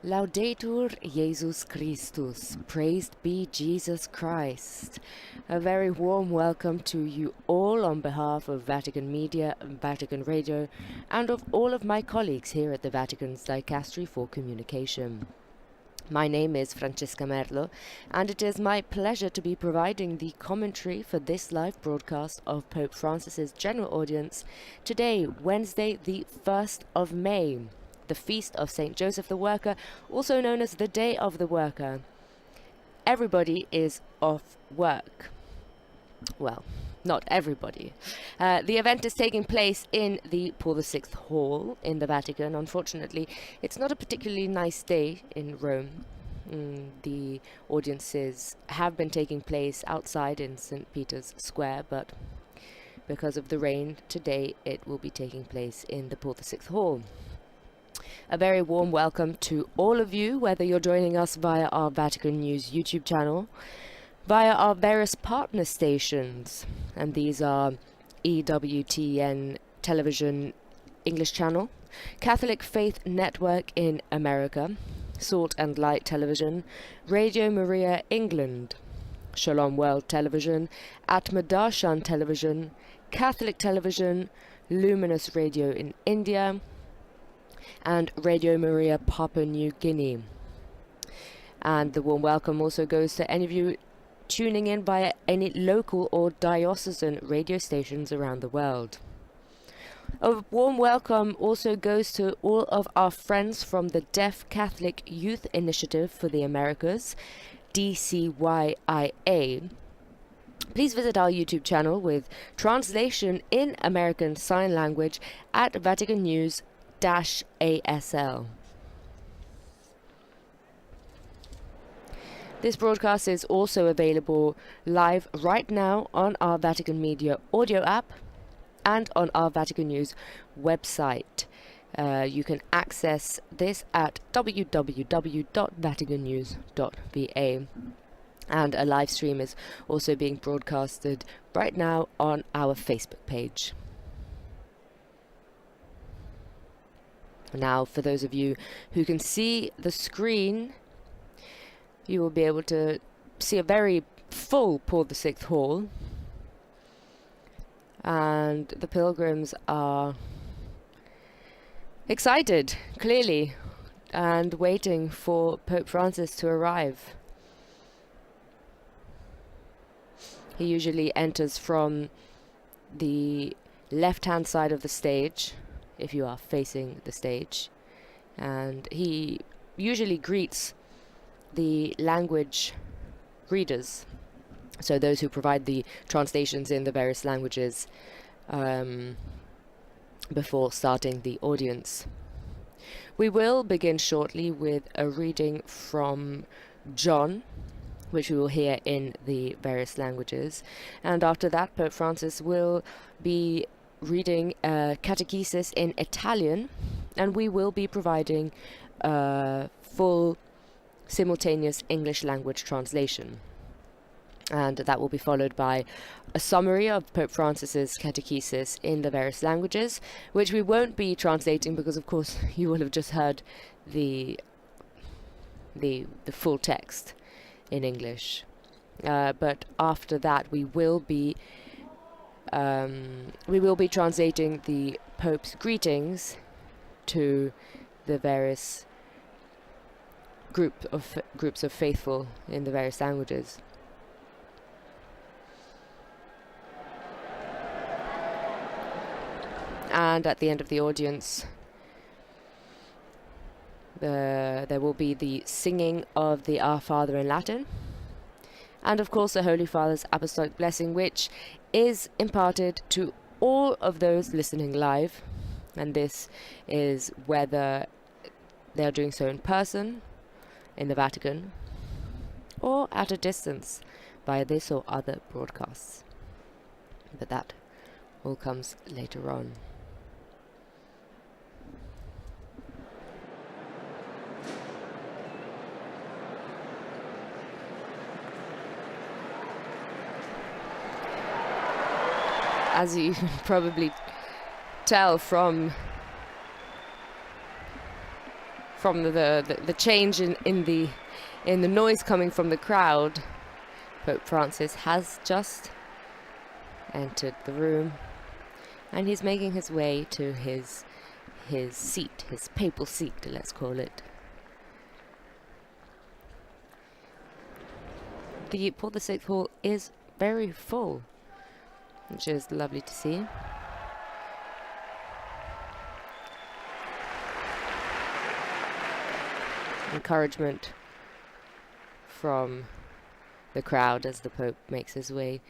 Laudetur Jesus Christus, praised be Jesus Christ. A very warm welcome to you all on behalf of Vatican Media, Vatican Radio, and of all of my colleagues here at the Vatican's Dicastery for Communication. My name is Francesca Merlo, and it is my pleasure to be providing the commentary for this live broadcast of Pope Francis's general audience today, Wednesday, the 1st of May. The Feast of St. Joseph the Worker, also known as the Day of the Worker. Everybody is off work. Well, not everybody. The event is taking place in the Paul VI Hall in the Vatican. Unfortunately, it's not a particularly nice day in Rome. The audiences have been taking place outside in St. Peter's Square, but because of the rain, today it will be taking place in the Paul VI Hall. A very warm welcome to all of you, whether you're joining us via our Vatican News YouTube channel, via our various partner stations, and these are EWTN Television English Channel, Catholic Faith Network in America, Salt and Light Television, Radio Maria England, Shalom World Television, Atma Darshan Television, Catholic Television, Luminous Radio in India, and Radio Maria Papua New Guinea. And the warm welcome also goes to any of you tuning in via any local or diocesan radio stations around the world. A warm welcome also goes to all of our friends from the Deaf Catholic Youth Initiative for the Americas, DCYIA. Please visit our YouTube channel with translation in American Sign Language at Vatican News ASL. This broadcast is also available live right now on our Vatican Media audio app and on our Vatican News website. You can access this at www.vaticannews.va, and a live stream is also being broadcasted right now on our Facebook page. Now, for those of you who can see the screen, you will be able to see a very full Paul VI Hall, and the pilgrims are excited, clearly, and waiting for Pope Francis to arrive. He usually enters from the left-hand side of the stage, if you are facing the stage, and he usually greets the language readers, so those who provide the translations in the various languages, before starting the audience. We will begin shortly with a reading from John, which we will hear in the various languages, and after that Pope Francis will be reading Catechesis in Italian, and we will be providing full simultaneous English language translation. And that will be followed by a summary of Pope Francis's Catechesis in the various languages, which we won't be translating because, of course, you will have just heard the full text in English. But after that, we will be translating the Pope's greetings to the various groups of faithful in the various languages. And at the end of the audience, there will be the singing of the Our Father in Latin, and of course the Holy Father's Apostolic Blessing, which is imparted to all of those listening live, and this is whether they are doing so in person in the Vatican or at a distance via this or other broadcasts. But that all comes later on. As you can probably tell from from the change in the noise coming from the crowd, Pope Francis has just entered the room, and he's making his way to his seat, his papal seat, let's call it. The Paul VI Hall is very full, which is lovely to see. Encouragement from the crowd as the Pope makes his way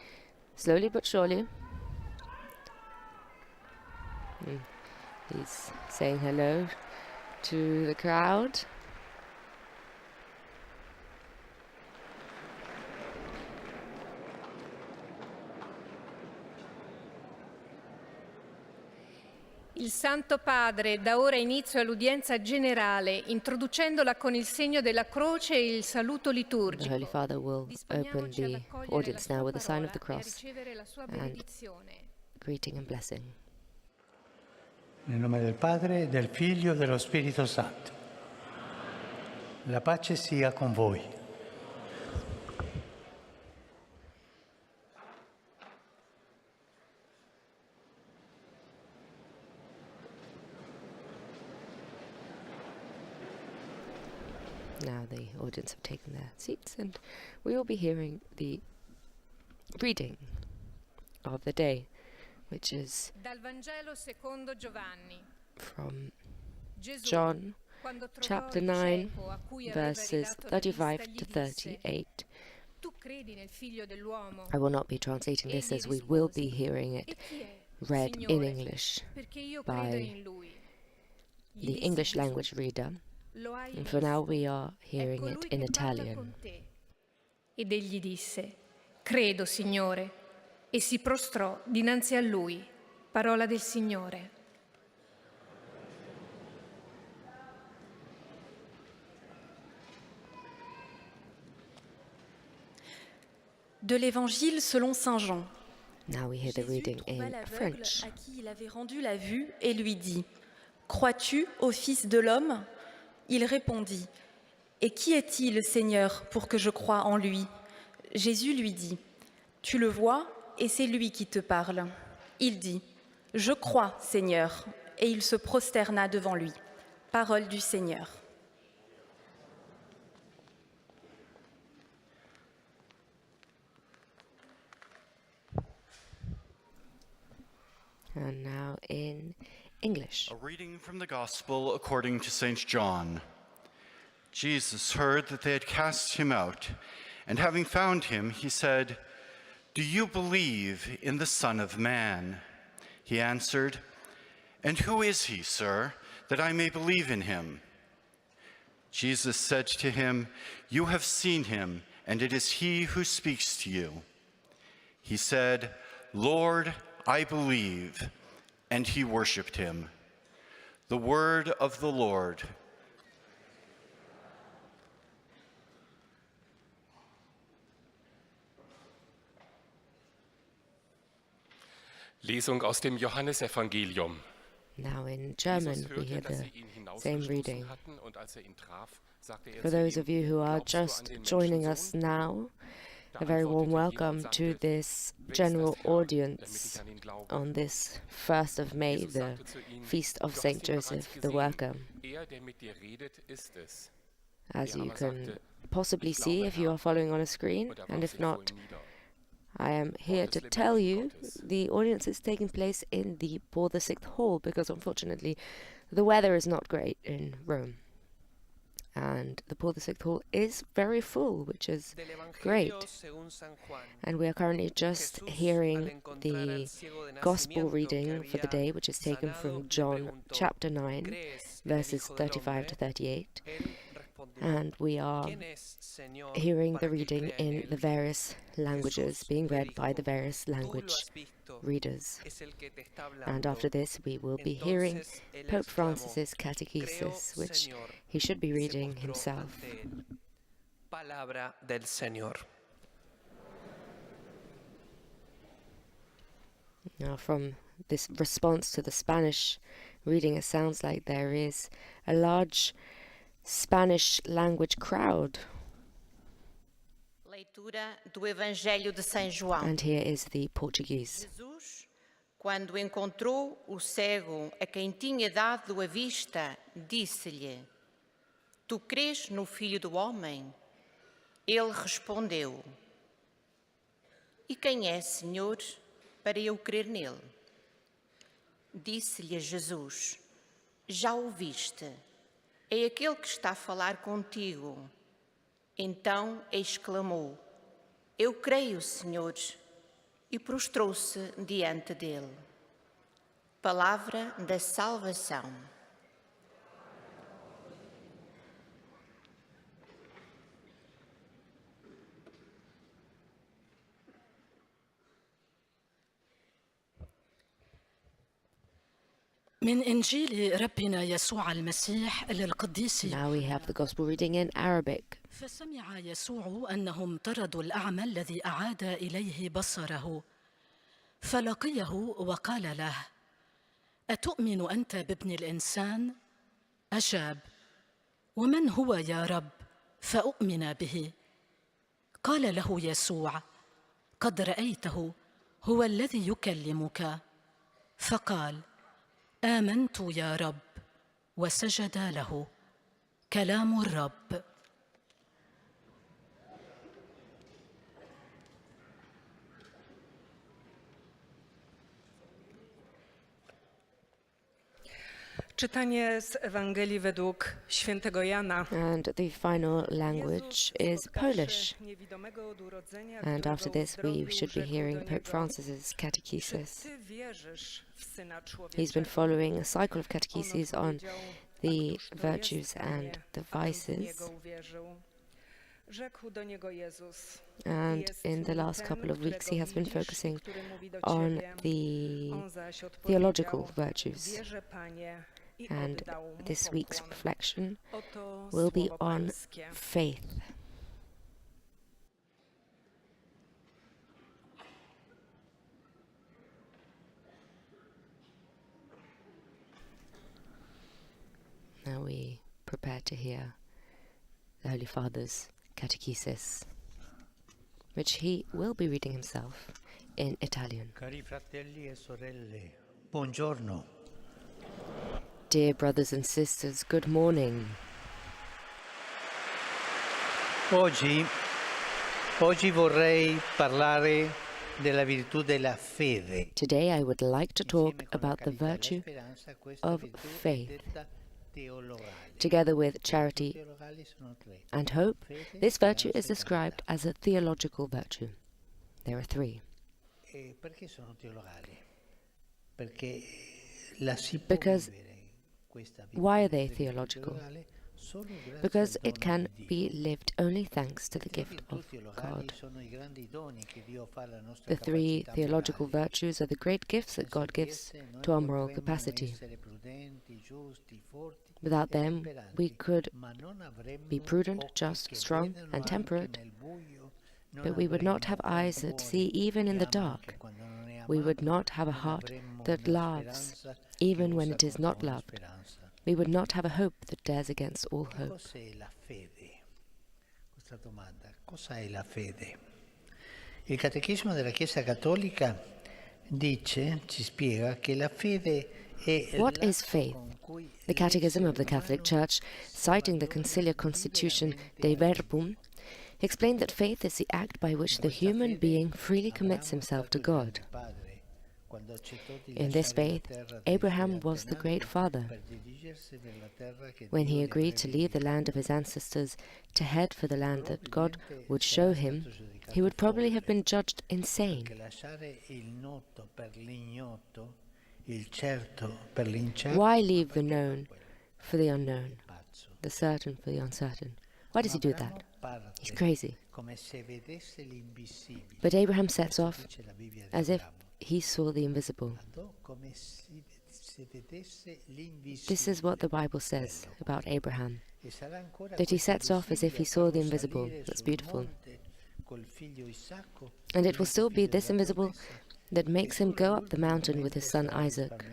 slowly but surely. He's saying hello to the crowd. Il Santo Padre dà ora inizio all'udienza generale, introducendola con il segno della croce e il saluto liturgico. The Holy Father will open the audience now with the sign of the cross and greeting and blessing. Nel nome del Padre, del Figlio e dello Spirito Santo. La pace sia con voi. Now the audience have taken their seats, and we will be hearing the reading of the day, which is Dal Vangelo secondo Giovanni. from John chapter 9, verses 35 to 38. I will not be translating this, as we will be hearing it read in English by the English language reader. And for now we are hearing it in Italian. Ed egli disse: Credo, Signore, e si prostrò dinanzi a lui. Parola del Signore. De l'Évangile selon saint Jean. Now we hear the reading in French. À qui il avait rendu la vue et lui dit: Crois-tu au Fils de l'homme? Il répondit: Et qui est-il, Seigneur, pour que je croie en lui? Jésus lui dit: Tu le vois, et c'est lui qui te parle. Il dit: Je crois, Seigneur, et il se prosterna devant lui. Parole du Seigneur. And now in English. A reading from the Gospel according to St. John. Jesus heard that they had cast him out, and having found him, he said, Do you believe in the Son of Man? He answered, And who is he, sir, that I may believe in him? Jesus said to him, You have seen him, and it is he who speaks to you. He said, Lord, I believe. And he worshipped him. The word of the Lord. Lesung aus dem Johannesevangelium. Now in German we hear the same reading. For those of you who are just joining us now, a very warm welcome to this general audience on this 1st of May, the Feast of St. Joseph the Worker. As you can possibly see if you are following on a screen, and if not, I am here to tell you the audience is taking place in the Paul VI Hall, because unfortunately the weather is not great in Rome. And the Paul VI Hall is very full, which is great. And we are currently just hearing the Gospel reading for the day, which is taken from John chapter 9, verses 35 to 38. And we are hearing the reading in the various languages, being read by the various language readers. And after this, we will be hearing Pope Francis's Catechesis, which he should be reading himself. Palabra del Señor. Now, from this response to the Spanish reading, it sounds like there is a large Spanish language crowd. Leitura do Evangelho de São João. And here is the Portuguese. Jesus, quando encontrou o cego a quem tinha dado a vista, disse-lhe: Tu crês no Filho do Homem? Ele respondeu: E quem é, Senhor, para eu crer nele? Disse-lhe Jesus: Já o viste, é aquele que está a falar contigo. Então exclamou: Eu creio, Senhor, e prostrou-se diante dele. Palavra da salvação. من إنجيل ربنا يسوع المسيح للقديس. Now we have the Gospel reading in Arabic. فسمع يسوع أنهم طردوا الأعمى الذي أعاد إليه بصره، فلقيه وقال له: أتؤمن أنت بابن الإنسان؟ أجاب: ومن هو يا رب فأؤمن به؟ قال له يسوع: قد رأيته، هو الذي يكلمك. فقال: آمنت يا رب، وسجد له. كلام الرب. Czytanie z Ewangelii według świętego Jana. And the final language is Polish. And after this we should be hearing Pope Francis's Catechesis. He's been following a cycle of catecheses on the virtues and the vices. And in the last couple of weeks he has been focusing on the theological virtues. And this week's reflection will be on faith. Now we prepare to hear the Holy Father's Catechesis, which he will be reading himself in Italian. Cari fratelli e sorelle, buongiorno. Dear brothers and sisters, good morning. Oggi vorrei parlare della virtù della fede. Today I would like to talk about the virtue of faith. Together with charity and hope, this virtue is described as a theological virtue. There are three. Because why are they theological? Because it can be lived only thanks to the gift of God. The three theological virtues are the great gifts that God gives to our moral capacity. Without them, we could be prudent, just, strong, and temperate, but we would not have eyes that see even in the dark. We would not have a heart that loves even when it is not loved. We would not have a hope that dares against all hope. Il Catechismo della Chiesa Cattolica ci spiega che la fede è What is faith? The Catechism of the Catholic Church, citing the Conciliar Constitution Dei Verbum, explained that faith is the act by which the human being freely commits himself to God. In this faith, Abraham was the great father. When he agreed to leave the land of his ancestors to head for the land that God would show him, he would probably have been judged insane. Why leave the known for the unknown, the certain for the uncertain? Why does he do that? He's crazy. But Abraham sets off as if he saw the invisible. This is what the Bible says about Abraham, that he sets off as if he saw the invisible. That's beautiful. And it will still be this invisible that makes him go up the mountain with his son Isaac,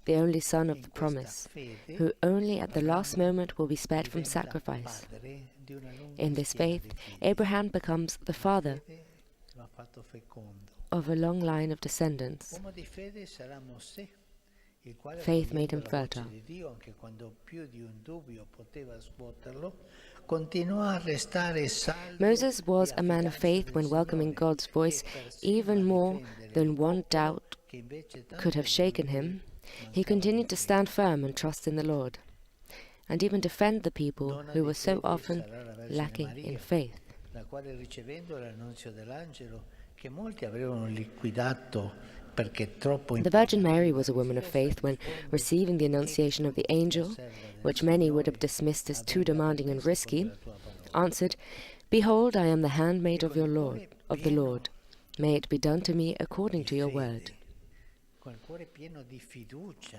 the only son of the promise, who only at the last moment will be spared from sacrifice. In this faith, Abraham becomes the father of a long line of descendants. Faith made him fertile. Moses was a man of faith when welcoming God's voice even more than one doubt could have shaken him. He continued to stand firm and trust in the Lord, and even defend the people who were so often lacking in faith. The Virgin Mary was a woman of faith when receiving the annunciation of the angel, which many would have dismissed as too demanding and risky, answered, "Behold, I am the handmaid of the Lord. May it be done to me according to your word."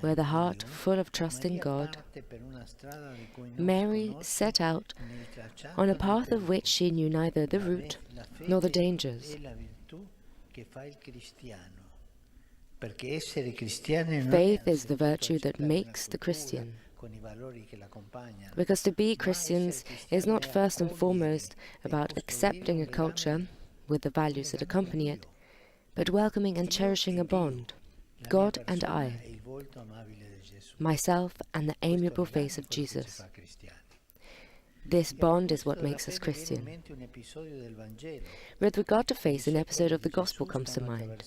With a heart full of trust in God, Mary set out on a path of which she knew neither the route nor the dangers. Faith is the virtue that makes the Christian. Because to be Christians is not first and foremost about accepting a culture with the values that accompany it, but welcoming and cherishing a bond, God and I, myself and the amiable face of Jesus. This bond is what makes us Christian. With regard to faith, an episode of the Gospel comes to mind.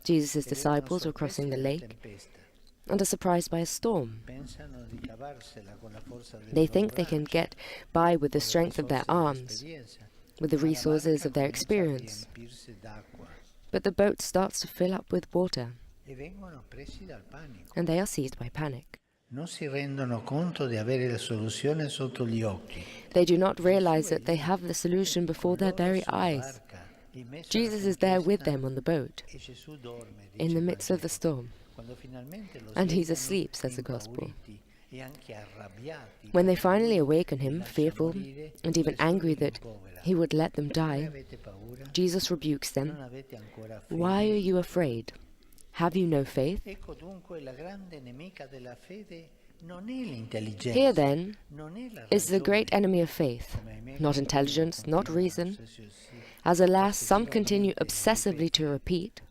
Jesus' disciples were crossing the lake and are surprised by a storm. They think they can get by with the strength of their arms, with the resources of their experience. But the boat starts to fill up with water, and they are seized by panic. They do not realize that they have the solution before their very eyes. Jesus is there with them on the boat, in the midst of the storm, and he's asleep, says the Gospel. When they finally awaken him, fearful and even angry that he would let them die, Jesus rebukes them. "Why are you afraid? Have you no faith?" Here then is the great enemy of faith, not intelligence, not reason, as alas some continue obsessively to repeat.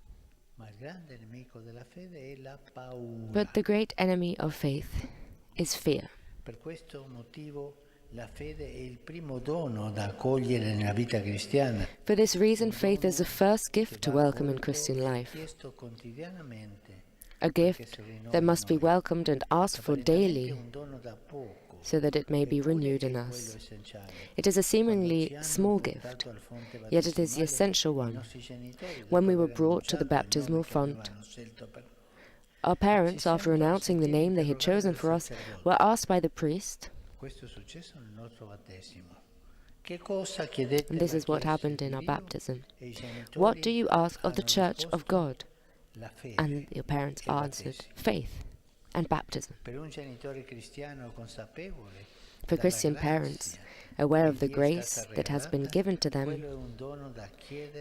But the great enemy of faith is fear. For this reason, faith is the first gift to welcome in Christian life, a gift that must be welcomed and asked for daily, so that it may be renewed in us. It is a seemingly small gift, yet it is the essential one. When we were brought to the baptismal font, our parents, after announcing the name they had chosen for us, were asked by the priest, and this is what happened in our baptism, "What do you ask of the Church of God?" And your parents answered, "Faith and baptism." For Christian parents, aware of the grace that has been given to them,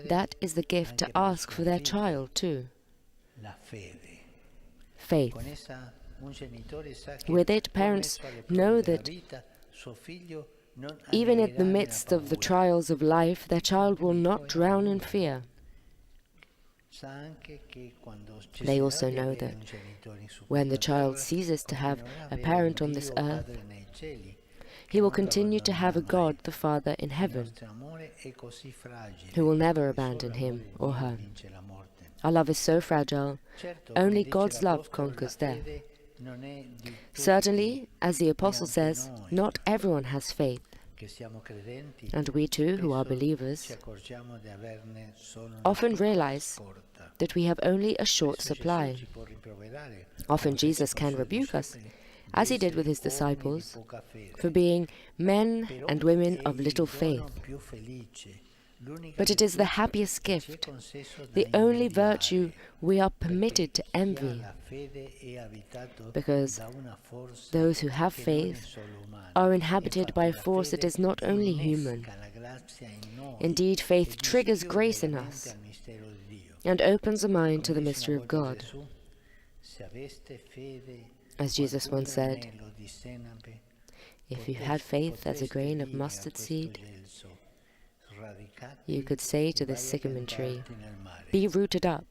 that is the gift to ask for their child too. Faith. With it, parents know that even in the midst of the trials of life, their child will not drown in fear. They also know that when the child ceases to have a parent on this earth, he will continue to have a God the Father in heaven, who will never abandon him or her. Our love is so fragile, only God's love conquers death. Certainly, as the Apostle says, not everyone has faith, and we too, who are believers, often realize that we have only a short supply. Often Jesus can rebuke us, as he did with his disciples, for being men and women of little faith. but it is the happiest gift, the only virtue we are permitted to envy, because those who have faith are inhabited by a force that is not only human. Indeed, faith triggers grace in us and opens the mind to the mystery of God. As Jesus once said, if you had faith as a grain of mustard seed, you could say to this sycamore tree, be rooted up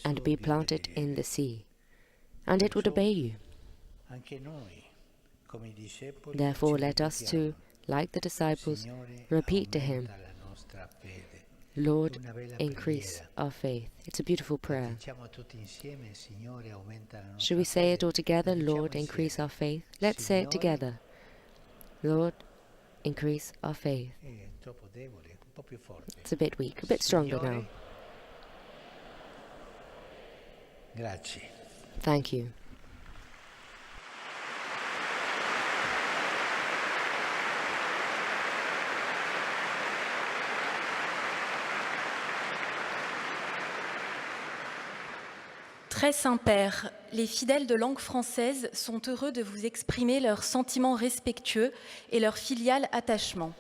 and be planted in the sea, and it would obey you. Therefore, let us too, like the disciples, repeat to him, Lord, increase our faith. It's a beautiful prayer. Should we say it all together? Lord, increase our faith. Let's say it together. Lord, increase our faith. It's a bit weak, a bit stronger now. Thank you. Très Saint-Père, les fidèles de langue française sont heureux de vous exprimer leurs sentiments respectueux et leur filial attachement.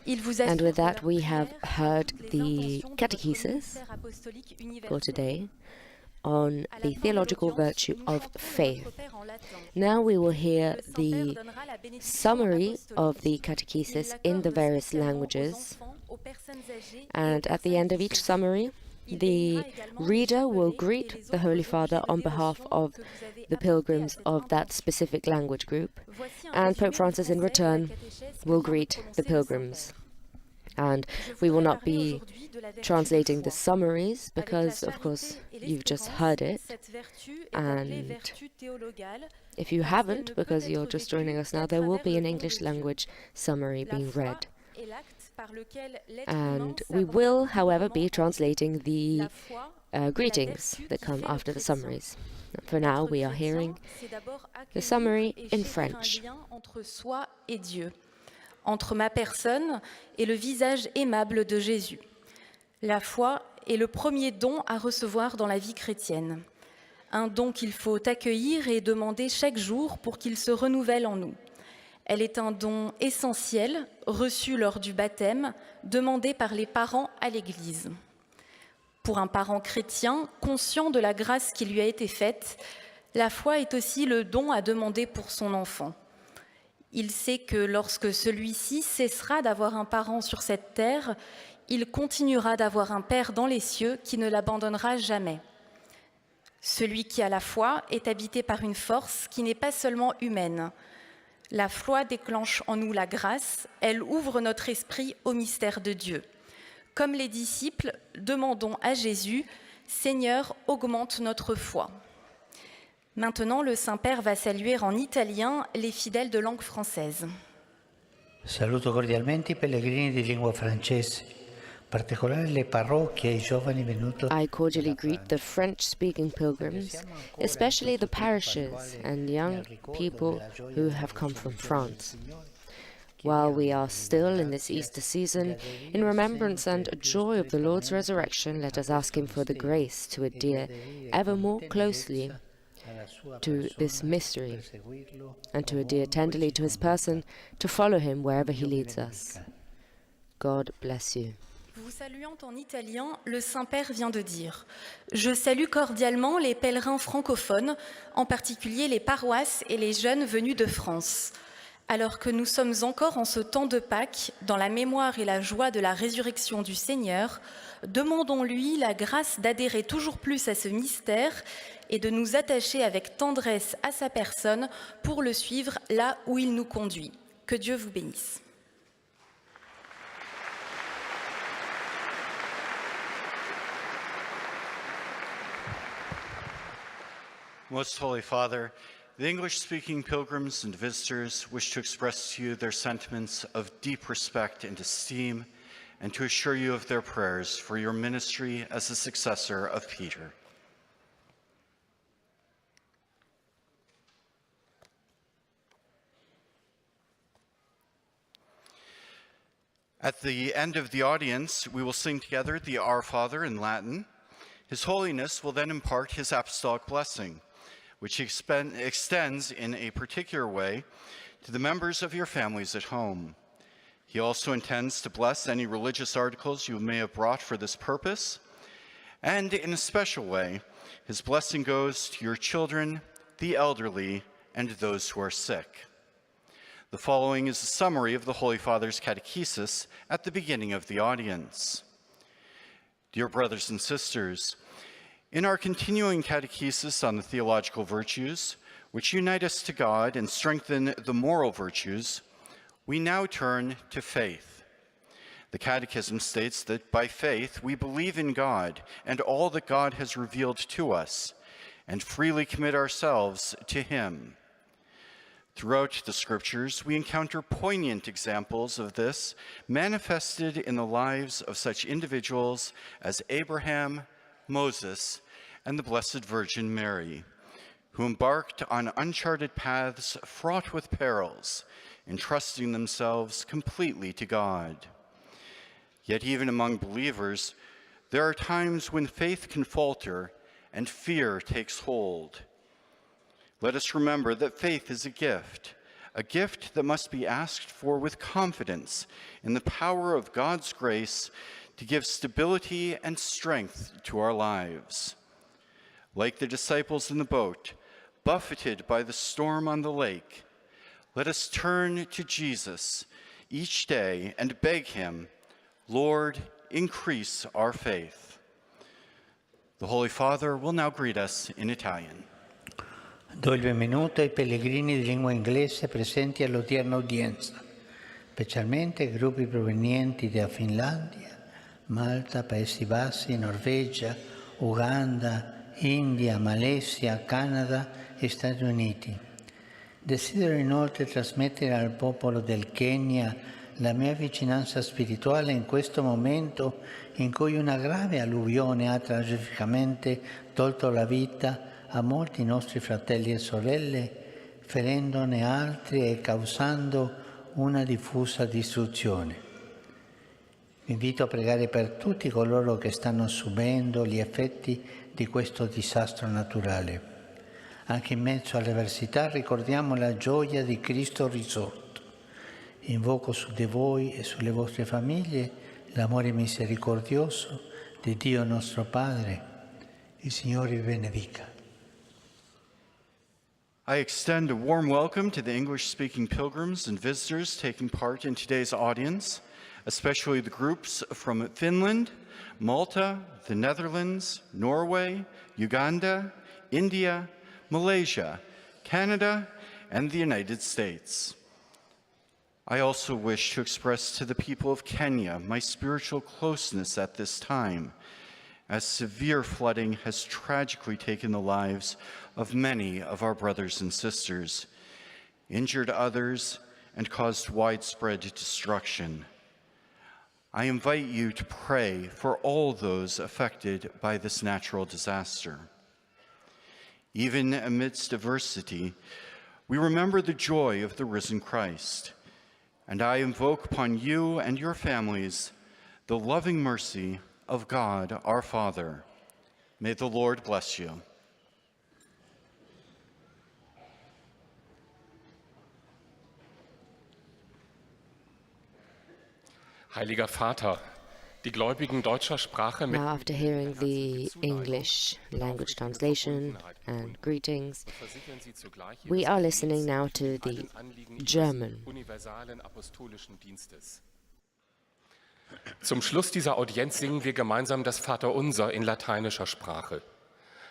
And with that, we have heard the Catechesis for today on the theological virtue of faith. Now we will hear the summary of the Catechesis in the various languages. And at the end of each summary, the reader will greet the Holy Father on behalf of the pilgrims of that specific language group, and Pope Francis in return will greet the pilgrims. And we will not be translating the summaries because, of course, you've just heard it. And if you haven't, because you're just joining us now, there will be an English language summary being read. And we will, however, be translating the greetings that come after the summaries. For now, we are hearing the summary in French. Entre ma personne et le visage aimable de Jésus. La foi est le premier don à recevoir dans la vie chrétienne. Un don qu'il faut accueillir et demander chaque jour pour qu'il se renouvelle en nous. Elle est un don essentiel, reçu lors du baptême, demandé par les parents à l'Église. Pour un parent chrétien, conscient de la grâce qui lui a été faite, la foi est aussi le don à demander pour son enfant. Il sait que lorsque celui-ci cessera d'avoir un parent sur cette terre, il continuera d'avoir un Père dans les cieux qui ne l'abandonnera jamais. Celui qui a la foi est habité par une force qui n'est pas seulement humaine. La foi déclenche en nous la grâce, elle ouvre notre esprit au mystère de Dieu. Comme les disciples, demandons à Jésus, « Seigneur, augmente notre foi ». Maintenant, le Saint-Père va saluer en italien les fidèles de langue française. Saluto cordialmente i pellegrini di lingua francese. I cordially greet the French-speaking pilgrims, especially the parishes and young people who have come from France. While we are still in this Easter season, in remembrance and joy of the Lord's resurrection, let us ask him for the grace to adhere ever more closely to this mystery and to adhere tenderly to his person, to follow him wherever he leads us. God bless you. Vous saluant en italien, le Saint-Père vient de dire « Je salue cordialement les pèlerins francophones, en particulier les paroisses et les jeunes venus de France. Alors que nous sommes encore en ce temps de Pâques, dans la mémoire et la joie de la résurrection du Seigneur, demandons-lui la grâce d'adhérer toujours plus à ce mystère et de nous attacher avec tendresse à sa personne pour le suivre là où il nous conduit. Que Dieu vous bénisse. Most Holy Father, the English-speaking pilgrims and visitors wish to express to you their sentiments of deep respect and esteem, and to assure you of their prayers for your ministry as a successor of Peter. At the end of the audience, we will sing together the Our Father in Latin. His Holiness will then impart his apostolic blessing, which he extends in a particular way to the members of your families at home. He also intends to bless any religious articles you may have brought for this purpose, and in a special way, his blessing goes to your children, the elderly, and those who are sick. The following is a summary of the Holy Father's Catechesis at the beginning of the audience. Dear brothers and sisters, in our continuing catechesis on the theological virtues, which unite us to God and strengthen the moral virtues, we now turn to faith. The Catechism states that by faith we believe in God and all that God has revealed to us, and freely commit ourselves to Him. Throughout the Scriptures, we encounter poignant examples of this manifested in the lives of such individuals as Abraham, Moses, and the Blessed Virgin Mary, who embarked on uncharted paths fraught with perils, entrusting themselves completely to God. Yet even among believers, there are times when faith can falter and fear takes hold. Let us remember that faith is a gift that must be asked for with confidence in the power of God's grace to give stability and strength to our lives. Like the disciples in the boat, buffeted by the storm on the lake, let us turn to Jesus each day and beg him, Lord, increase our faith. The Holy Father will now greet us in Italian. Do il benvenuto ai pellegrini di lingua inglese presenti all'odierna udienza, specialmente gruppi provenienti da Finlandia, Malta, Paesi Bassi, Norvegia, Uganda, India, Malesia, Canada e Stati Uniti. Desidero inoltre trasmettere al popolo del Kenya la mia vicinanza spirituale in questo momento in cui una grave alluvione ha tragicamente tolto la vita a molti nostri fratelli e sorelle, ferendone altri e causando una diffusa distruzione. Vi invito a pregare per tutti coloro che stanno subendo gli effetti di questo disastro naturale. Anche in mezzo alle avversità ricordiamo la gioia di Cristo risorto. Invoco su di voi e sulle vostre famiglie l'amore misericordioso di Dio nostro Padre. Il Signore vi benedica. I extend a warm welcome to the English-speaking pilgrims and visitors taking part in today's audience, especially the groups from Finland, Malta, the Netherlands, Norway, Uganda, India, Malaysia, Canada, and the United States. I also wish to express to the people of Kenya my spiritual closeness at this time, as severe flooding has tragically taken the lives of many of our brothers and sisters, injured others, and caused widespread destruction. I invite you to pray for all those affected by this natural disaster. Even amidst adversity, we remember the joy of the risen Christ, and I invoke upon you and your families the loving mercy of God our Father. May the Lord bless you. Heiliger Vater, die Gläubigen deutscher Sprache mit Now, after hearing the English language translation and greetings, we are listening now to the German. universalen apostolischen Dienstes. Zum Schluss dieser Audienz singen wir gemeinsam das Vaterunser in lateinischer Sprache.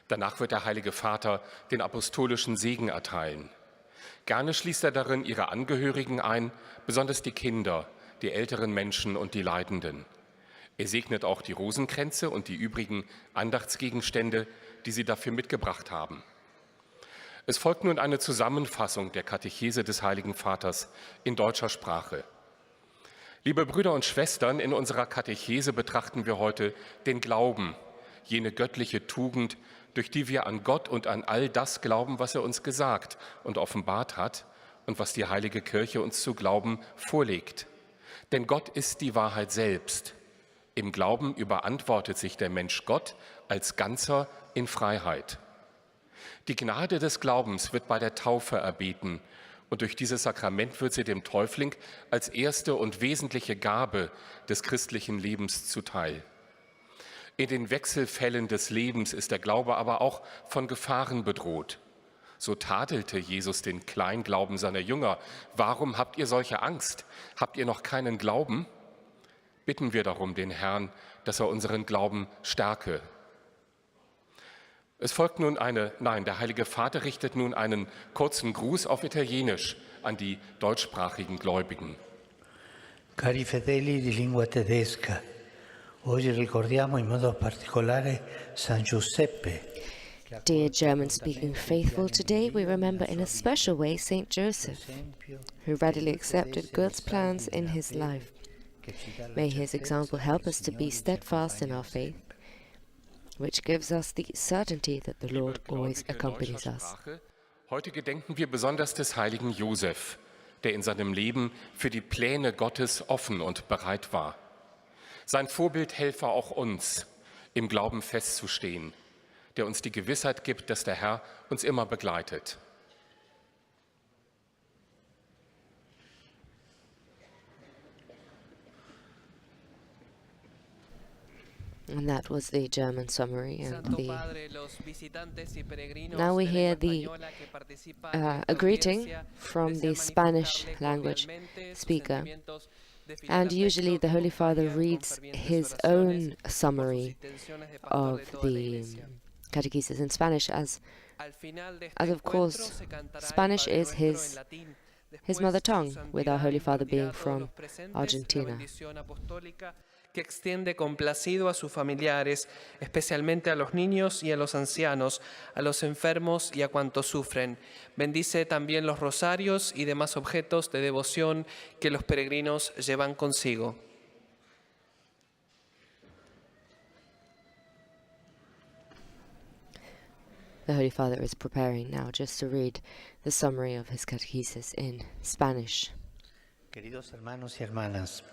Danach wird der Heilige Vater den apostolischen Segen erteilen. Gerne schließt er darin ihre Angehörigen ein, besonders die Kinder, die älteren Menschen und die Leidenden. Er segnet auch die Rosenkränze und die übrigen Andachtsgegenstände, die sie dafür mitgebracht haben. Es folgt nun eine Zusammenfassung der Katechese des Heiligen Vaters in deutscher Sprache. Liebe Brüder und Schwestern, in unserer Katechese betrachten wir heute den Glauben, jene göttliche Tugend, durch die wir an Gott und an all das glauben, was er uns gesagt und offenbart hat und was die Heilige Kirche uns zu glauben vorlegt. Denn Gott ist die Wahrheit selbst. Im Glauben überantwortet sich der Mensch Gott als Ganzer in Freiheit. Die Gnade des Glaubens wird bei der Taufe erbeten und durch dieses Sakrament wird sie dem Täufling als erste und wesentliche Gabe des christlichen Lebens zuteil. In den Wechselfällen des Lebens ist der Glaube aber auch von Gefahren bedroht. So tadelte Jesus den Kleinglauben seiner Jünger. Warum habt ihr solche Angst? Habt ihr noch keinen Glauben? Bitten wir darum den Herrn, dass er unseren Glauben stärke. Es folgt nun der Heilige Vater richtet nun einen kurzen Gruß auf Italienisch an die deutschsprachigen Gläubigen. Cari fedeli di lingua tedesca, oggi ricordiamo in modo particolare San Giuseppe. Dear German-speaking faithful, today we remember in a special way Saint Joseph, who readily accepted God's plans in his life. May his example help us to be steadfast in our faith, which gives us the certainty that the Lord always accompanies us. Heute gedenken wir besonders des heiligen Josef, der in seinem Leben für die Pläne Gottes offen und bereit war. Sein Vorbild helfe auch uns, im Glauben festzustehen, der uns die Gewissheit gibt, dass der Herr uns immer begleitet. And that was the German summary. Now we hear a greeting from the Spanish language speaker. And usually the Holy Father reads his own summary of the Catechesis in Spanish, as of course Spanish is his mother tongue, with our Holy Father being from Argentina. Que extiende complacido a sus familiares, especialmente a los niños y a los ancianos, a los enfermos y a cuantos sufren. Bendice también los rosarios y demás objetos de devoción que los peregrinos llevan consigo. The Holy Father is preparing now just to read the summary of his catechesis in Spanish. Queridos hermanos y hermanas,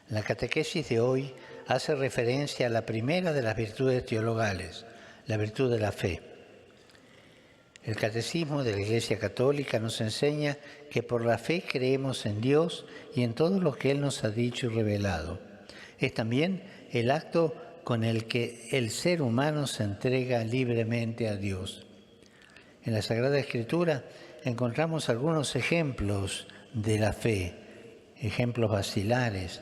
la catequesis de hoy hace referencia a la primera de las virtudes teologales, la virtud de la fe. El catecismo de la Iglesia Católica nos enseña que por la fe creemos en Dios y en todo lo que Él nos ha dicho y revelado. Es también el acto con el que el ser humano se entrega libremente a Dios. En la Sagrada Escritura encontramos algunos ejemplos de la fe, ejemplos basilares.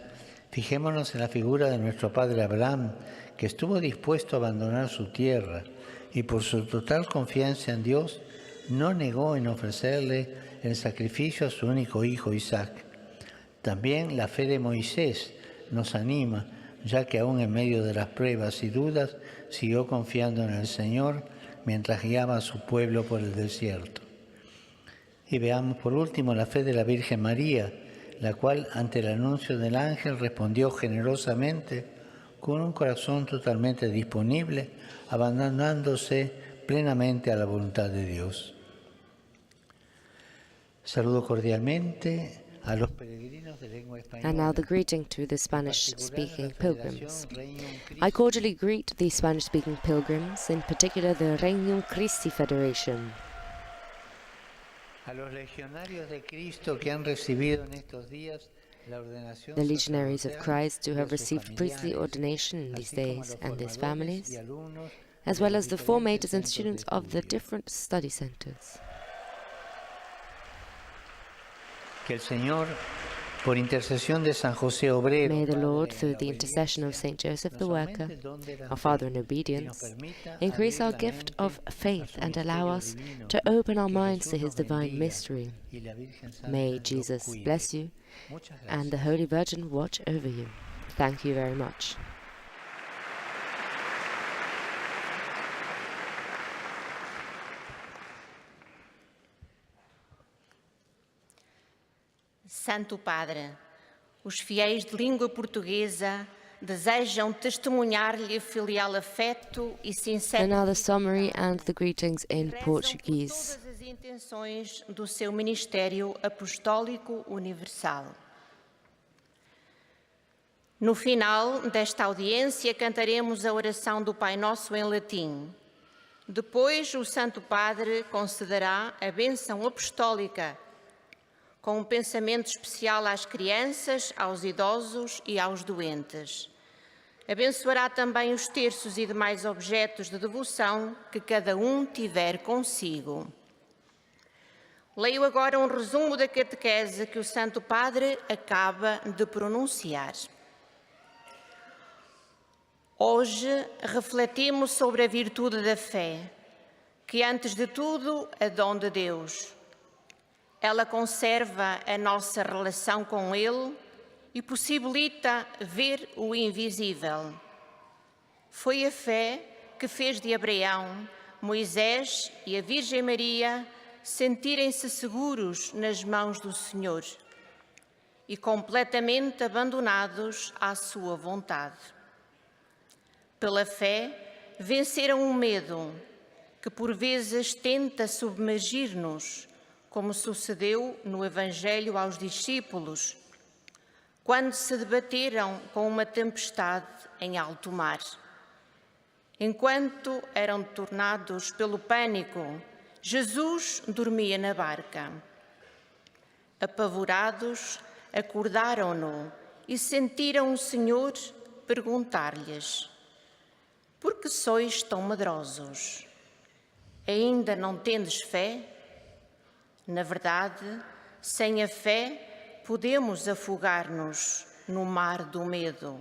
Fijémonos en la figura de nuestro padre Abraham, que estuvo dispuesto a abandonar su tierra y por su total confianza en Dios no negó en ofrecerle el sacrificio a su único hijo Isaac. También la fe de Moisés nos anima, ya que aún en medio de las pruebas y dudas siguió confiando en el Señor mientras guiaba a su pueblo por el desierto. Y veamos por último la fe de la Virgen María, la cual ante el anuncio del ángel respondió generosamente con un corazón totalmente disponible, abandonándose plenamente a la voluntad de Dios. Saludo cordialmente a los peregrinos de lengua española. And now the greeting to the Spanish-speaking pilgrims. I cordially greet the Spanish-speaking pilgrims, in particular the Regnum Christi Federation. The legionaries of Christ who have received priestly ordination in these days, and their families, as well as the formators and students of the different study centers. Que el Señor, por intercesión de San José Obrero, may the Lord, through the intercession of Saint Joseph the Worker, our Father in obedience, increase our gift of faith and allow us to open our minds to His divine mystery. May Jesus bless you and the Holy Virgin watch over you. Thank you very much. Santo Padre, os fiéis de língua portuguesa desejam testemunhar-lhe filial afeto e sincero. And now the summary and the greetings in Portuguese. Todas as intenções do seu ministério apostólico universal. No final desta audiência, cantaremos a oração do Pai Nosso em latim. Depois, o Santo Padre concederá a bênção apostólica, com um pensamento especial às crianças, aos idosos e aos doentes. Abençoará também os terços e demais objetos de devoção que cada um tiver consigo. Leio agora um resumo da catequese que o Santo Padre acaba de pronunciar. Hoje refletimos sobre a virtude da fé, que antes de tudo é dom de Deus. Ela conserva a nossa relação com Ele e possibilita ver o invisível. Foi a fé que fez de Abraão, Moisés e a Virgem Maria sentirem-se seguros nas mãos do Senhor e completamente abandonados à sua vontade. Pela fé, venceram o medo, que por vezes tenta submergir-nos, como sucedeu no Evangelho aos discípulos, quando se debateram com uma tempestade em alto mar. Enquanto eram tornados pelo pânico, Jesus dormia na barca. Apavorados, acordaram-no e sentiram o Senhor perguntar-lhes: por que sois tão medrosos? Ainda não tendes fé? Na verdade, sem a fé, podemos afogar-nos no mar do medo.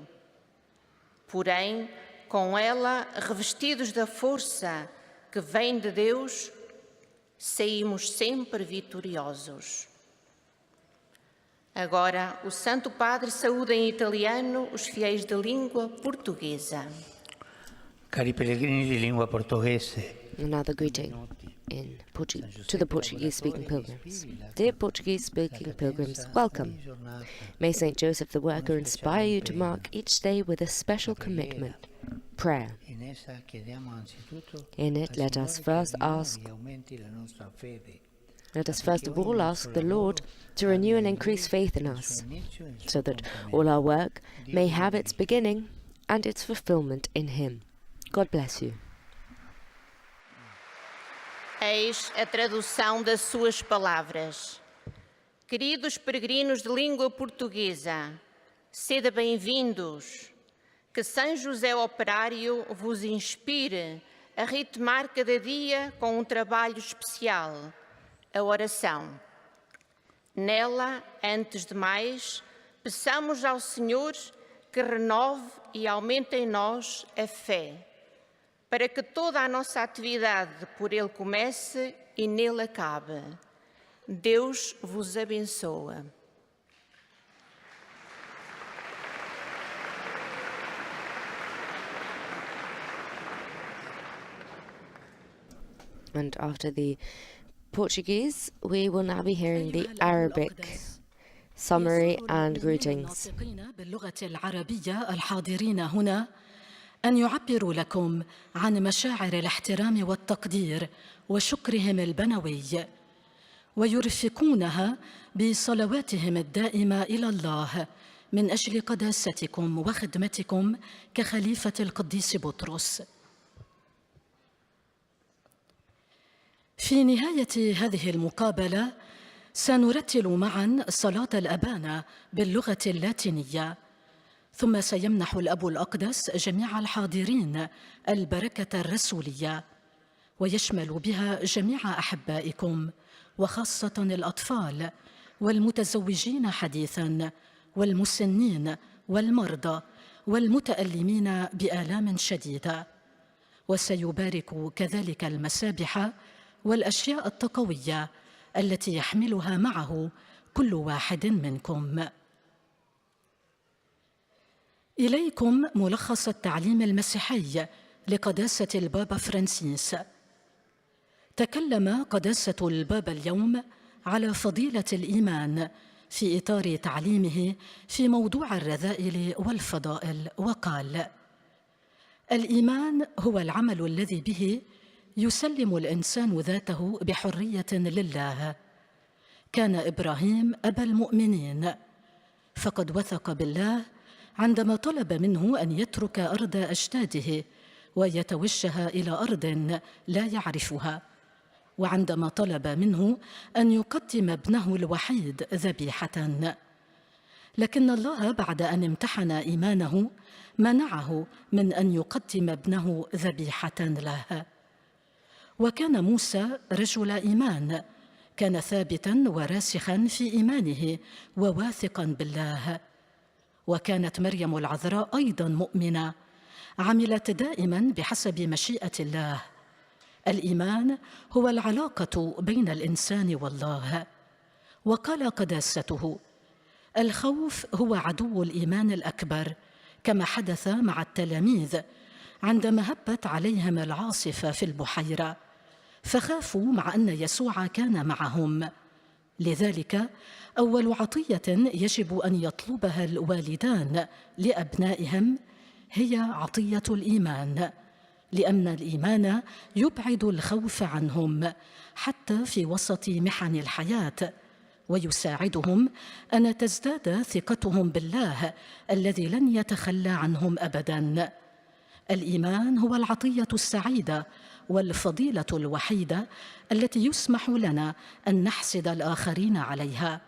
Porém, com ela, revestidos da força que vem de Deus, saímos sempre vitoriosos. Agora, o Santo Padre saúda em italiano os fiéis de língua portuguesa. Cari pellegrini di lingua portoghese. Another greeting to the Portuguese-speaking pilgrims. Dear Portuguese-speaking pilgrims, welcome. May Saint Joseph the Worker inspire you to mark each day with a special commitment, prayer. In it, let us first of all ask the Lord to renew and increase faith in us, so that all our work may have its beginning and its fulfillment in Him. God bless you. Eis a tradução das suas palavras. Queridos peregrinos de língua portuguesa, sede bem-vindos. Que São José Operário vos inspire a ritmar cada dia com um trabalho especial, a oração. Nela, antes de mais, peçamos ao Senhor que renove e aumente em nós a fé, para que toda a nossa atividade por Ele comece e nele acabe. Deus vos abençoa. And after the Portuguese, we will now be hearing the Arabic summary and greetings. باللغة العربية الحاضرين هنا أن يعبروا لكم عن مشاعر الاحترام والتقدير وشكرهم البنوي، ويرفقونها بصلواتهم الدائمة إلى الله من أجل قداستكم وخدمتكم كخليفة القديس بطرس. في نهاية هذه المقابلة سنرتل معا صلاة الأبانا باللغة اللاتينية، ثم سيمنح الأب الأقدس جميع الحاضرين البركة الرسولية، ويشمل بها جميع أحبائكم وخاصة الأطفال والمتزوجين حديثاً والمسنين والمرضى والمتألمين بآلام شديدة، وسيبارك كذلك المسابح والأشياء التقوية التي يحملها معه كل واحد منكم. إليكم ملخص التعليم المسيحي لقداسة البابا فرانسيس. تكلم قداسة البابا اليوم على فضيلة الإيمان في إطار تعليمه في موضوع الرذائل والفضائل، وقال: الإيمان هو العمل الذي به يسلم الإنسان ذاته بحرية لله. كان إبراهيم أبا المؤمنين، فقد وثق بالله عندما طلب منه أن يترك أرض أجداده ويتوجه إلى أرض لا يعرفها، وعندما طلب منه أن يقدم ابنه الوحيد ذبيحة. لكن الله بعد أن امتحن إيمانه منعه من أن يقدم ابنه ذبيحة له. وكان موسى رجل إيمان، كان ثابتاً وراسخاً في إيمانه وواثقاً بالله. وكانت مريم العذراء أيضاً مؤمنة، عملت دائماً بحسب مشيئة الله. الإيمان هو العلاقة بين الإنسان والله. وقال قداسته: الخوف هو عدو الإيمان الأكبر، كما حدث مع التلاميذ عندما هبت عليهم العاصفة في البحيرة، فخافوا مع أن يسوع كان معهم. لذلك أول عطية يجب أن يطلبها الوالدان لأبنائهم هي عطية الإيمان، لأن الإيمان يبعد الخوف عنهم حتى في وسط محن الحياة، ويساعدهم أن تزداد ثقتهم بالله الذي لن يتخلى عنهم أبداً. الإيمان هو العطية السعيدة والفضيلة الوحيدة التي يسمح لنا أن نحسد الآخرين عليها،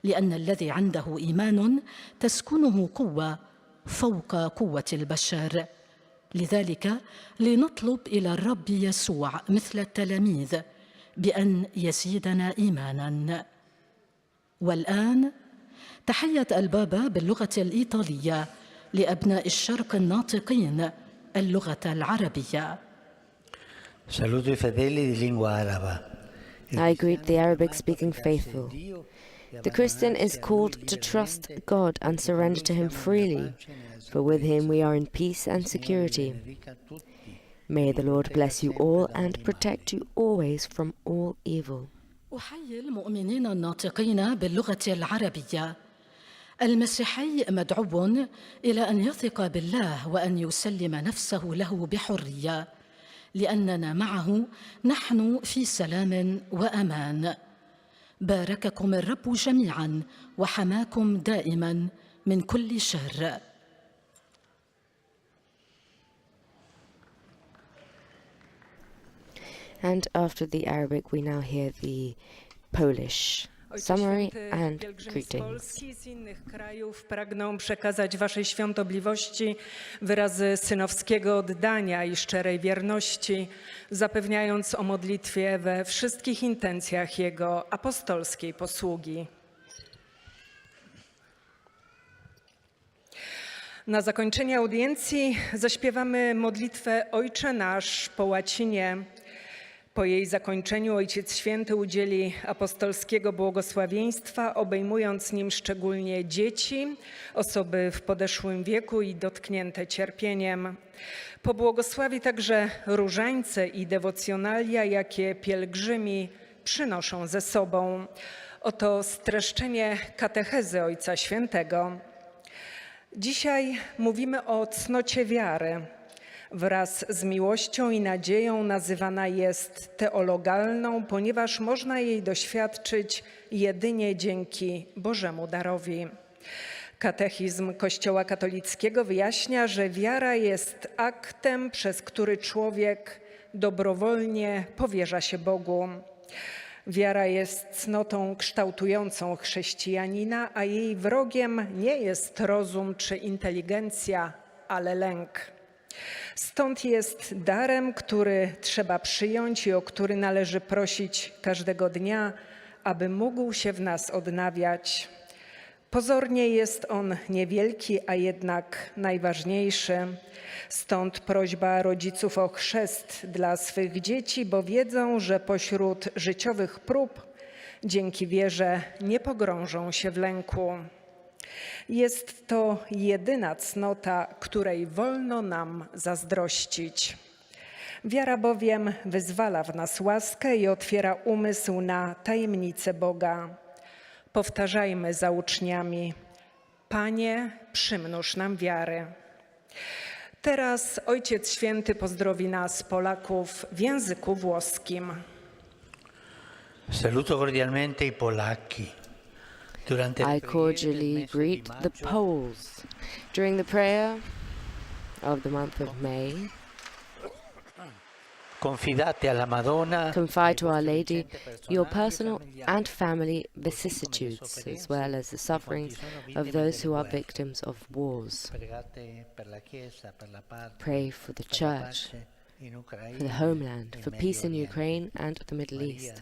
لأن الذي عنده إيمان تسكنه قوة فوق قوة البشر. لذلك لنطلب إلى الرب يسوع مثل التلاميذ بأن يزيدنا إيماناً. والآن تحية البابا باللغة الإيطالية لأبناء الشرق الناطقين اللغة العربية. Saluto i fedeli di lingua araba. I greet the Arabic-speaking faithful. The Christian is called to trust God and surrender to Him freely, for with Him we are in peace and security. May the Lord bless you all and protect you always from all evil. أحيي المؤمنين الناطقين باللغة العربية. المسيحي مدعو إلى أن يثق بالله وأن يسلم نفسه له بحرية، لأننا معه نحن في سلام وأمان. بارككم الرب جميعاً وحماكم دائماً من كل شر. And after the Arabic, we now hear the Polish summary and greetings. Z innych krajów pragną przekazać Waszej świątobliwości wyrazy synowskiego oddania i szczerej wierności, zapewniając o modlitwie we wszystkich intencjach Jego apostolskiej posługi. Na zakończenie audiencji zaśpiewamy modlitwę Ojcze Nasz po łacinie. Po jej zakończeniu Ojciec Święty udzieli apostolskiego błogosławieństwa, obejmując nim szczególnie dzieci, osoby w podeszłym wieku i dotknięte cierpieniem. Pobłogosławi także różańce i dewocjonalia, jakie pielgrzymi przynoszą ze sobą. Oto streszczenie katechezy Ojca Świętego. Dzisiaj mówimy o cnocie wiary. Wraz z miłością i nadzieją nazywana jest teologalną, ponieważ można jej doświadczyć jedynie dzięki Bożemu darowi. Katechizm Kościoła katolickiego wyjaśnia, że wiara jest aktem, przez który człowiek dobrowolnie powierza się Bogu. Wiara jest cnotą kształtującą chrześcijanina, a jej wrogiem nie jest rozum czy inteligencja, ale lęk. Stąd jest darem, który trzeba przyjąć i o który należy prosić każdego dnia, aby mógł się w nas odnawiać. Pozornie jest on niewielki, a jednak najważniejszy. Stąd prośba rodziców o chrzest dla swych dzieci, bo wiedzą, że pośród życiowych prób dzięki wierze nie pogrążą się w lęku. Jest to jedyna cnota, której wolno nam zazdrościć. Wiara bowiem wyzwala w nas łaskę i otwiera umysł na tajemnice Boga. Powtarzajmy za uczniami: Panie, przymnóż nam wiary. Teraz Ojciec Święty pozdrowi nas, Polaków, w języku włoskim. Saluto cordialmente i polacchi. I cordially greet the Poles. During the prayer of the month of May, confide to Our Lady your personal and family vicissitudes, as well as the sufferings of those who are victims of wars. Pray for the Church, for the homeland, for peace in Ukraine and the Middle East.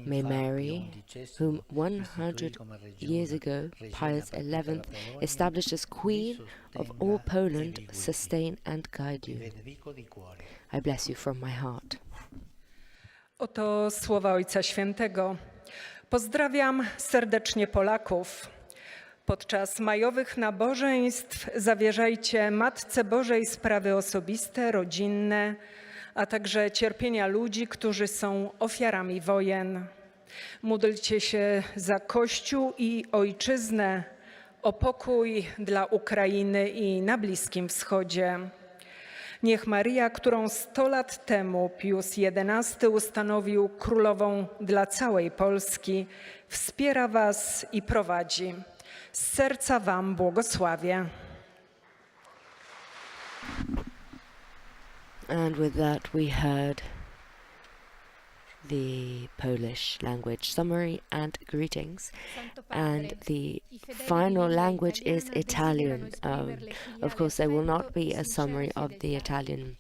May Mary, whom 100 years ago Pius XI established as Queen of all Poland, sustain and guide you. I bless you from my heart. Oto słowa Ojca Świętego. Pozdrawiam serdecznie Polaków. Podczas majowych nabożeństw zawierzajcie Matce Bożej sprawy osobiste, rodzinne, a także cierpienia ludzi, którzy są ofiarami wojen. Módlcie się za Kościół i Ojczyznę, o pokój dla Ukrainy i na Bliskim Wschodzie. Niech Maryja, którą 100 lat temu Pius XI ustanowił królową dla całej Polski, wspiera was i prowadzi. Z serca wam błogosławię. And with that we heard the Polish language summary and greetings, and the final language is Italian. Of course, there will not be a summary of the Italian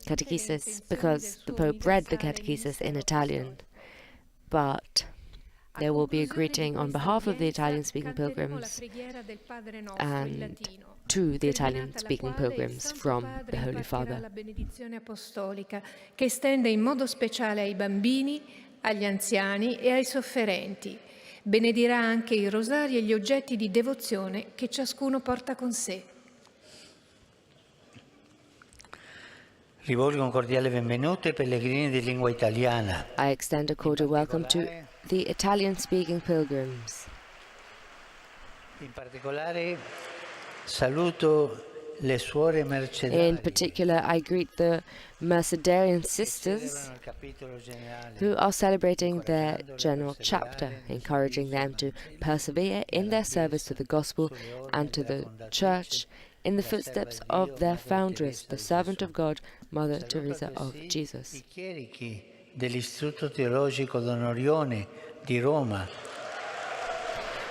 Catechesis because the Pope read the Catechesis in Italian, but there will be a greeting on behalf of the Italian-speaking pilgrims and to the Italian-speaking pilgrims from the Holy Father. La benedizione apostolica che estende in modo speciale ai bambini, agli anziani e ai sofferenti. Benedirà anche i rosari e gli oggetti di devozione che ciascuno porta con sé. Rivolgo un cordiale benvenuto ai pellegrini di lingua italiana. I extend a cordial welcome to the Italian-speaking pilgrims. In particolare saluto le suore mercedari. In particular, I greet the Mercedarian sisters who are celebrating their general chapter, encouraging them to persevere in their service to the gospel and to the Church in the footsteps of their foundress, the servant of God, Mother Teresa of Jesus. I chierichi dell'Istituto Teologico d'Onorione di Roma.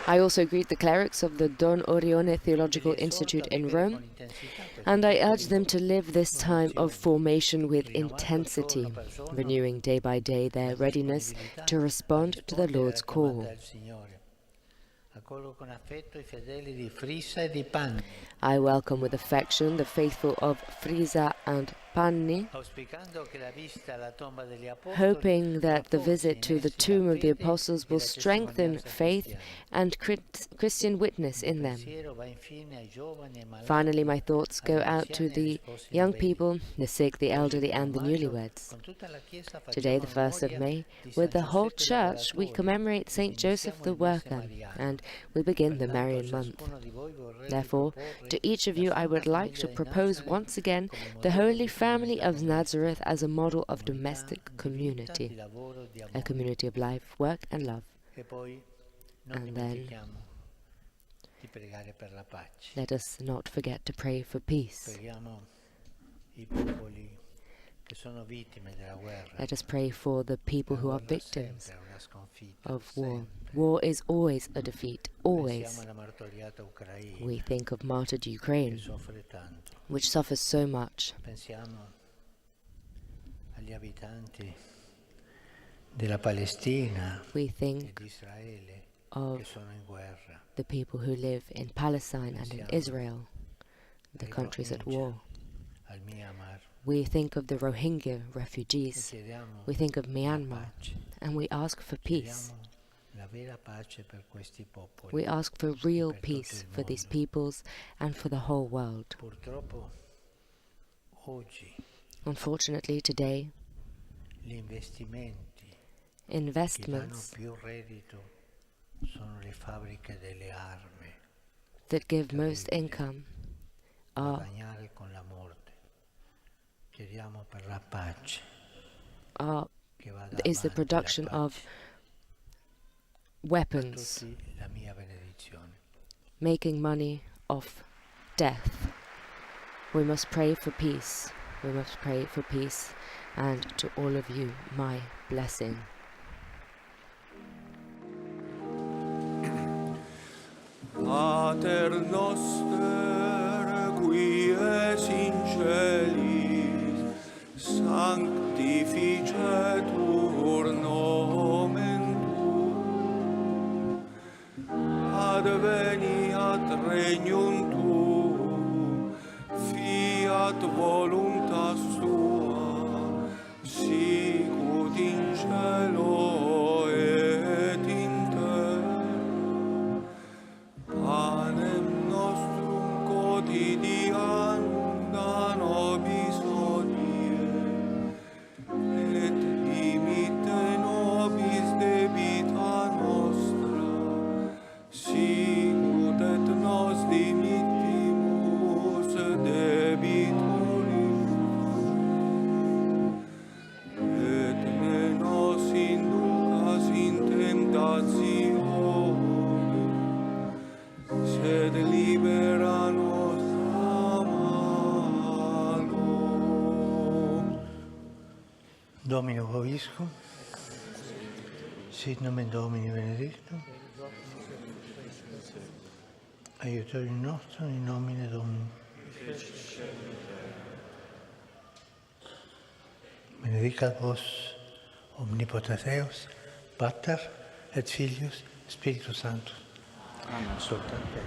I also greet the clerics of the Don Orione Theological Institute in Rome, and I urge them to live this time of formation with intensity, renewing day by day their readiness to respond to the Lord's call. I welcome with affection the faithful of Frisa and Panni, hoping that the visit to the tomb of the apostles will strengthen faith and Christian witness in them. Finally, my thoughts go out to the young people, the sick, the elderly, and the newlyweds. Today, the 1st of May, with the whole Church, we commemorate Saint Joseph the Worker, and we begin the Marian month. Therefore, to each of you I would like to propose once again the Holy Family of Nazareth as a model of domestic community, a community of life, work and love. And then let us not forget to pray for peace. Let us pray for the people who are victims of war. War is always a defeat, always. We think of martyred Ukraine, which suffers so much. We think of the people who live in Palestine and in Israel, the countries at war. We think of the Rohingya refugees. We think of Myanmar, and we ask for peace. We ask for real peace for these peoples and for the whole world. Unfortunately, today, investments that give most income is the production of weapons, tutti la mia benedizione. making money off death. We must pray for peace. We must pray for peace, and to all of you, my blessing. Pater noster, qui es in celis, sanctificetur nomen tuum, adveniat regnum tuum, fiat voluntas tua, sicut in cielo et in terra. Panem nostrum quotidianum da nobis hodie, et dimitte nobis debita nostra, sicut et nos dimittimus debitoribus, et ne nos inducas in tentatione, sed libera nos a malo. Domino Vobiscum, sit nomen Domini benedictum, aiutorium nostrum in nomine Domini. Benedicat vos omnipotens Deus, Pater et Filius, Spiritus Sanctus. Amen. Soltanto.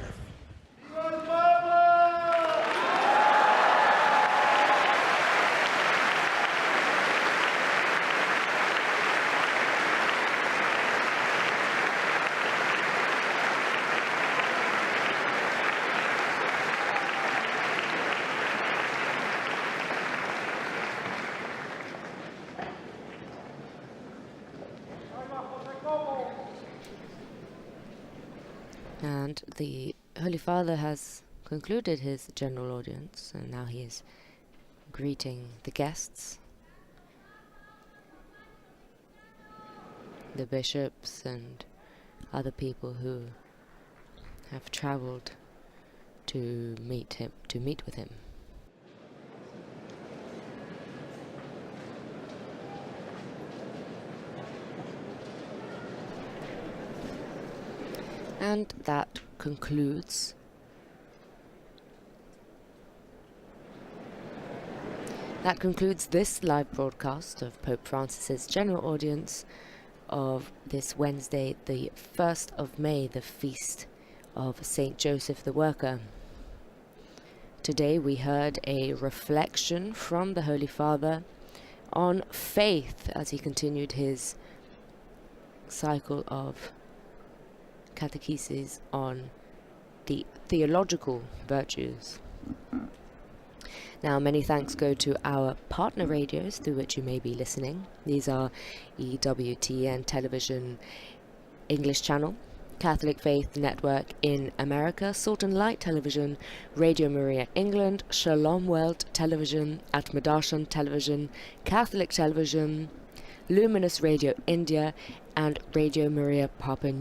And the Holy Father has concluded his general audience, and now he is greeting the guests, the bishops and other people who have traveled to meet with him. And that concludes this live broadcast of Pope Francis's general audience of this Wednesday, the 1st of May, the feast of Saint Joseph the Worker. Today we heard a reflection from the Holy Father on faith as he continued his cycle of catechesis on the theological virtues. Now, many thanks go to our partner radios through which you may be listening. These are EWTN Television English Channel, Catholic Faith Network in America, Salt and Light Television, Radio Maria England, Shalom World Television, Atmadarshan Television, Catholic Television, Luminous Radio India, and Radio Maria Papua